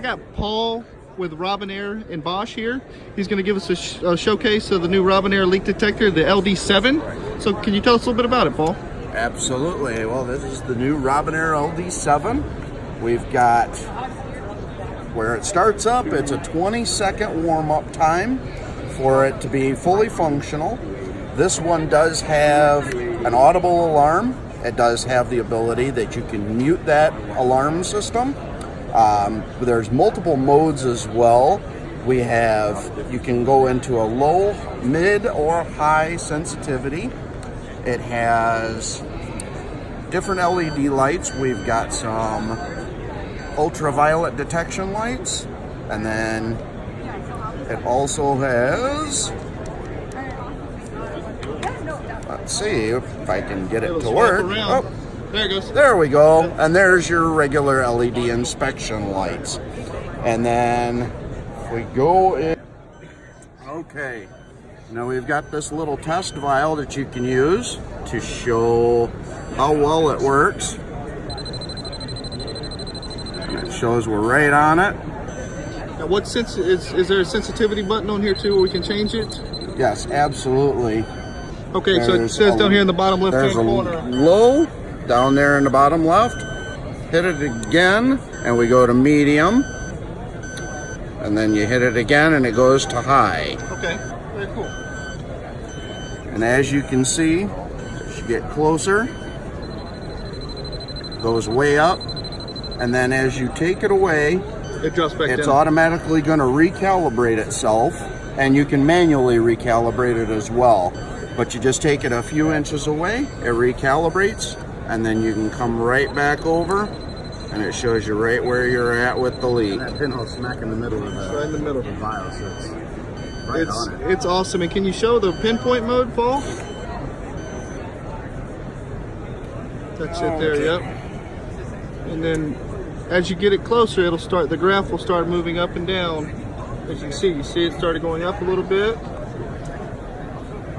I got Paul with Robinair and Bosch here. He's going to give us a showcase of the new Robinair leak detector, the LD7. So can you tell us a little bit about it, Paul? Absolutely. Well, this is the new Robinair LD7. We've got, where it starts up, it's a 20-second warm-up time for it to be fully functional. This one does have an Audible Alarm. It does have the ability that you can mute that alarm system. There's multiple modes as well. You can go into a low, mid, or high sensitivity. It has different LED lights. We've got some ultraviolet detection lights, and then it also has, let's see if I can get it to work. Oh, there it goes. there we go. And there's your regular LED inspection lights. And then if we go in, okay, now we've got this little test vial that you can use to show how well it works. And it shows we're right on it. Now what is there a sensitivity button on here too where we can change it? Yes, absolutely. Okay, so it says down here in the bottom left-hand corner. There's a low down there in the bottom left. Hit it again, and we go to medium. And then you hit it again, and it goes to high. Okay, very cool. And as you can see, as you get closer, it goes way up. And then as you take it away, it drops back down. It's automatically going to recalibrate itself, and you can manually recalibrate it as well. But you just take it a few inches away, it recalibrates, and then you can come right back over, and it shows you right where you're at with the leak. That pinhole smack in the middle of the, right in the middle. The vial, so it's right on it. It's awesome. And can you show the pinpoint mode, Paul? That's it there, yep. And then as you get it closer, the graph will start moving up and down. As you see it started going up a little bit.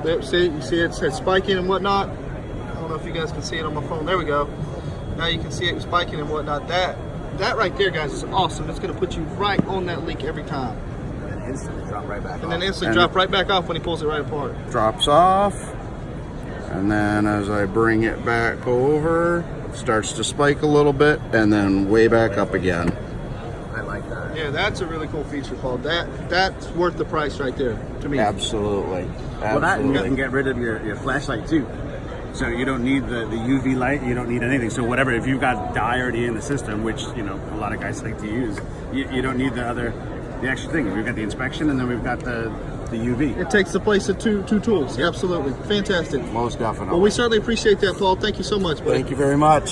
Yep, you see it's spiking and whatnot. I don't know if you guys can see it on my phone. There we go. Now you can see it spiking and whatnot. That right there, guys, is awesome. It's going to put you right on that leak every time. And instantly drop right back off. And then instantly drop right back off when he pulls it right apart. Drops off, and then as I bring it back over, it starts to spike a little bit, and then way back up again. I like that. Yeah, that's a really cool feature, Paul. That's worth the price right there to me. Absolutely. Well, that and you can get rid of your flashlight too. So you don't need the UV light, you don't need anything. So whatever, if you've got dye already in the system, which a lot of guys like to use, you don't need the extra thing. We've got the inspection, and then we've got the UV. It takes the place of two tools. Absolutely. Fantastic. Most definitely. Well, we certainly appreciate that, Paul. Thank you so much, buddy. Thank you very much.